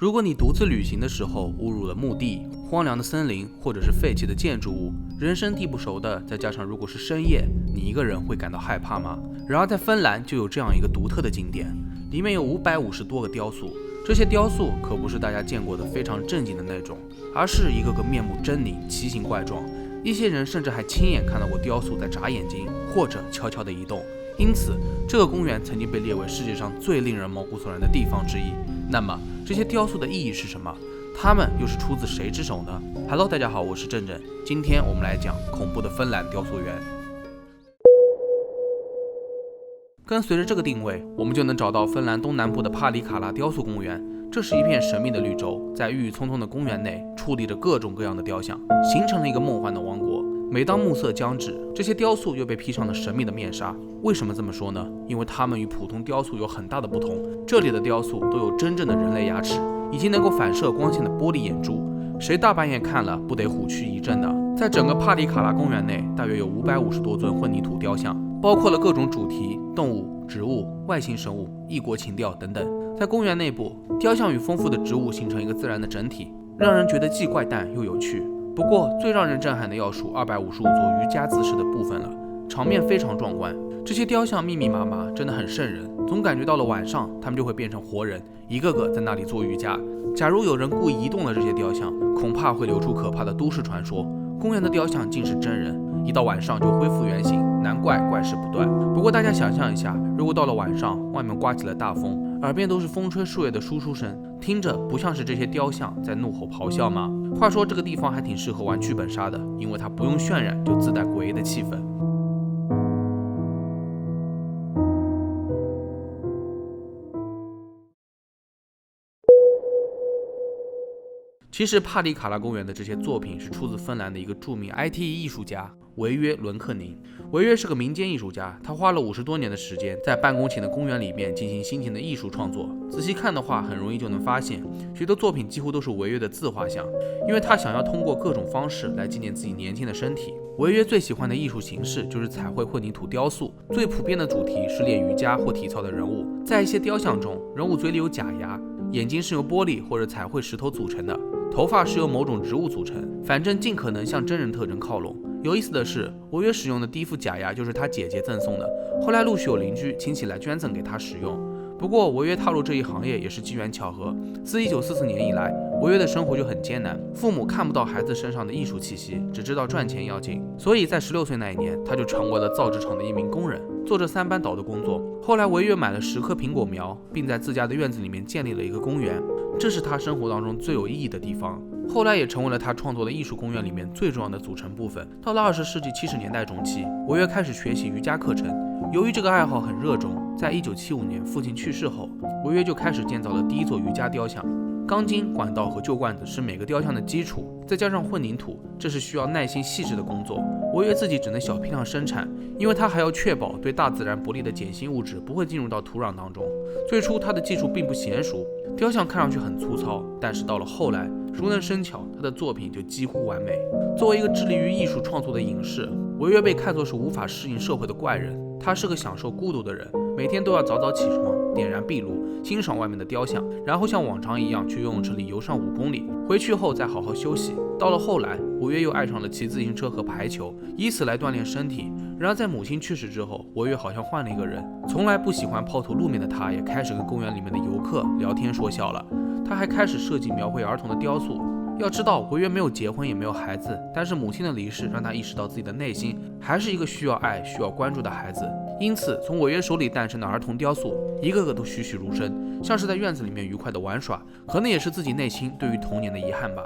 如果你独自旅行的时候误入了墓地、荒凉的森林或者是废弃的建筑物，人生地不熟的，再加上如果是深夜，你一个人会感到害怕吗？然而在芬兰就有这样一个独特的景点，里面有550多个雕塑，这些雕塑可不是大家见过的非常正经的那种，而是一个个面目狰狞、奇形怪状，一些人甚至还亲眼看到过雕塑在眨眼睛或者悄悄地移动。因此这个公园曾经被列为世界上最令人毛骨悚然的地方之一。那么这些雕塑的意义是什么？它们又是出自谁之手呢？ Hello， 大家好，我是正正，今天我们来讲恐怖的芬兰雕塑园。跟随着这个定位，我们就能找到芬兰东南部的帕里卡拉雕塑公园。这是一片神秘的绿洲，在郁郁葱葱的公园内矗立着各种各样的雕像，形成了一个梦幻的王国。每当暮色将至，这些雕塑又被披上了神秘的面纱。为什么这么说呢？因为它们与普通雕塑有很大的不同，这里的雕塑都有真正的人类牙齿，以及能够反射光线的玻璃眼珠，谁大半夜看了不得虎躯一震呢？在整个帕里卡拉公园内，大约有550多尊混凝土雕像，包括了各种主题、动物、植物、外星生物、异国情调等等。在公园内部，雕像与丰富的植物形成一个自然的整体，让人觉得既怪诞又有趣。不过最让人震撼的要数255座瑜伽姿势的部分了，场面非常壮观。这些雕像密密麻麻，真的很瘆人，总感觉到了晚上他们就会变成活人，一个个在那里做瑜伽。假如有人故意移动了这些雕像，恐怕会流出可怕的都市传说，公园的雕像竟是真人，一到晚上就恢复原形，难怪怪事不断。不过大家想象一下，如果到了晚上，外面刮起了大风，耳边都是风吹树叶的簌簌声，听着不像是这些雕像在怒吼咆哮吗？话说这个地方还挺适合玩剧本杀的，因为它不用渲染就自带诡异的气氛。其实帕里卡拉公园的这些作品是出自芬兰的一个著名 IT 艺术家维约·伦克宁。维约是个民间艺术家，他花了50多年的时间在半公顷的公园里面进行辛勤的艺术创作。仔细看的话，很容易就能发现，许多作品几乎都是维约的自画像，因为他想要通过各种方式来纪念自己年轻的身体。维约最喜欢的艺术形式就是彩绘混凝土雕塑，最普遍的主题是练瑜伽或体操的人物。在一些雕像中，人物嘴里有假牙，眼睛是由玻璃或者彩绘石头组成的，头发是由某种植物组成，反正尽可能向真人特征靠拢。有意思的是，维约使用的第一副假牙就是他姐姐赠送的，后来陆续有邻居亲戚来捐赠给他使用。不过维约踏入这一行业也是机缘巧合，自1944年以来，维约的生活就很艰难，父母看不到孩子身上的艺术气息，只知道赚钱要紧，所以在16岁那一年，他就成为了造纸厂的一名工人，做着3班倒的工作。后来维约买了10棵苹果苗，并在自家的院子里面建立了一个公园，这是他生活当中最有意义的地方，后来也成为了他创作的艺术公园里面最重要的组成部分。到了20世纪70年代中期，维约开始学习瑜伽课程，由于这个爱好很热衷，在1975年父亲去世后，维约就开始建造了第一座瑜伽雕像。钢筋、管道和旧罐子是每个雕像的基础，再加上混凝土，这是需要耐心细致的工作。维约自己只能小批量生产，因为他还要确保对大自然不利的碱性物质不会进入到土壤当中。最初他的技术并不娴熟，雕像看上去很粗糙，但是到了后来，熟能生巧，他的作品就几乎完美。作为一个致力于艺术创作的隐士，维约被看作是无法适应社会的怪人。他是个享受孤独的人，每天都要早早起床，点燃壁炉，欣赏外面的雕像，然后像往常一样去游泳池里游上5公里，回去后再好好休息。到了后来，维约又爱上了骑自行车和排球，以此来锻炼身体。然而在母亲去世之后，维约好像换了一个人，从来不喜欢抛头露面的他，也开始跟公园里面的游客聊天说笑了。他还开始设计描绘儿童的雕塑。要知道，维约没有结婚也没有孩子，但是母亲的离世让他意识到自己的内心还是一个需要爱、需要关注的孩子。因此，从维约手里诞生的儿童雕塑，一个个都栩栩如生，像是在院子里面愉快的玩耍，可能也是自己内心对于童年的遗憾吧。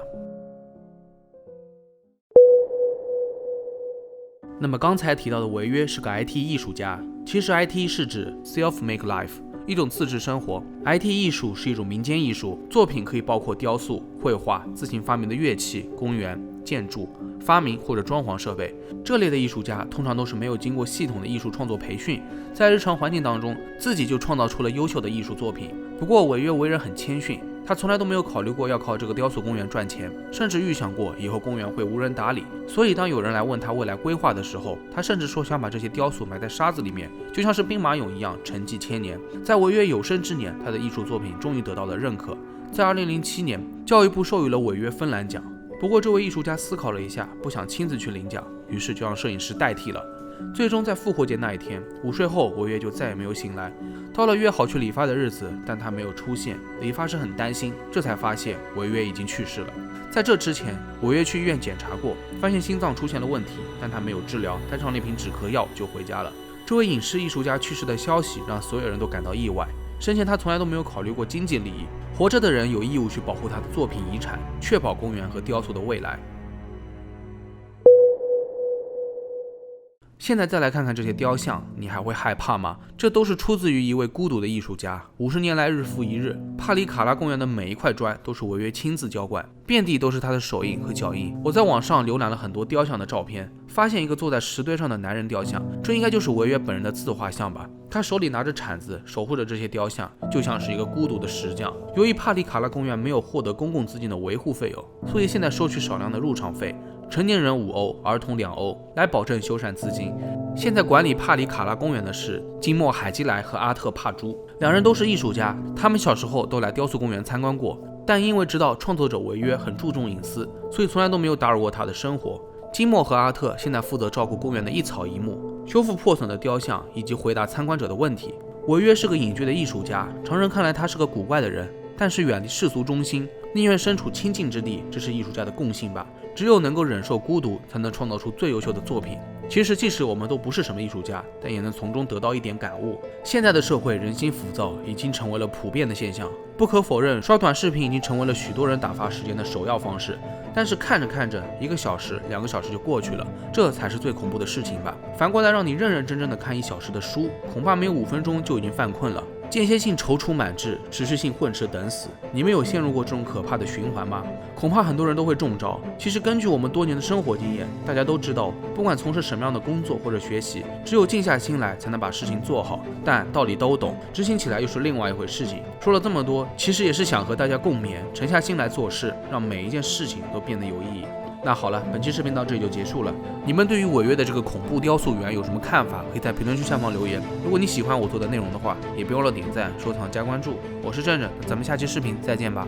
那么刚才提到的维约是个 IT 艺术家，其实 IT 是指 self-make life，一种自制生活。IT 艺术是一种民间艺术，作品可以包括雕塑、绘画、自行发明的乐器、公园、建筑、发明或者装潢设备。这类的艺术家通常都是没有经过系统的艺术创作培训，在日常环境当中自己就创造出了优秀的艺术作品。不过维约为人很谦逊，他从来都没有考虑过要靠这个雕塑公园赚钱，甚至预想过以后公园会无人打理。所以当有人来问他未来规划的时候，他甚至说想把这些雕塑埋在沙子里面，就像是兵马俑一样沉寂千年。在维约有生之年，他的艺术作品终于得到了认可。在2007年，教育部授予了韦约芬兰奖。不过这位艺术家思考了一下，不想亲自去领奖，于是就让摄影师代替了。最终在复活节那一天午睡后，韦约就再也没有醒来。到了约好去理发的日子，但他没有出现，理发师很担心，这才发现韦约已经去世了。在这之前，韦约去医院检查过，发现心脏出现了问题，但他没有治疗，带上了一瓶止咳药就回家了。这位影视艺术家去世的消息让所有人都感到意外。生前他从来都没有考虑过经济利益，活着的人有义务去保护他的作品遗产，确保公园和雕塑的未来。现在再来看看这些雕像，你还会害怕吗？这都是出自于一位孤独的艺术家，50年来日复一日，帕里卡拉公园的每一块砖都是韦约亲自浇灌，遍地都是他的手印和脚印。我在网上浏览了很多雕像的照片，发现一个坐在石堆上的男人雕像，这应该就是韦约本人的自画像吧。他手里拿着铲子，守护着这些雕像，就像是一个孤独的石匠。由于帕里卡拉公园没有获得公共资金的维护费用，所以现在收取少量的入场费，成年人5欧，儿童2欧，来保证修缮资金。现在管理帕里卡拉公园的是金莫海基莱和阿特帕朱，两人都是艺术家，他们小时候都来雕塑公园参观过，但因为知道创作者韦约很注重隐私，所以从来都没有打扰过他的生活。金莫和阿特现在负责照顾公园的一草一木，修复破损的雕像，以及回答参观者的问题。韦约是个隐居的艺术家，常人看来他是个古怪的人，但是远离世俗中心，宁愿身处清静之地，这是艺术家的共性吧。只有能够忍受孤独，才能创造出最优秀的作品。其实即使我们都不是什么艺术家，但也能从中得到一点感悟。现在的社会人心浮躁，已经成为了普遍的现象。不可否认，刷短视频已经成为了许多人打发时间的首要方式。但是看着看着，1个小时、2个小时就过去了，这才是最恐怖的事情吧。反过来让你认认真真的看1小时的书，恐怕没有5分钟就已经犯困了。间歇性踌躇满志，持续性混吃等死，你们有陷入过这种可怕的循环吗？恐怕很多人都会中招。其实根据我们多年的生活经验，大家都知道，不管从事什么样的工作或者学习，只有静下心来才能把事情做好。但道理都懂，执行起来又是另外一回事情。说了这么多，其实也是想和大家共勉，沉下心来做事，让每一件事情都变得有意义。那好了，本期视频到这里就结束了。你们对于韦约的这个恐怖雕塑园有什么看法？可以在评论区下方留言。如果你喜欢我做的内容的话，也别忘了点赞、收藏、加关注。我是正正，咱们下期视频再见吧。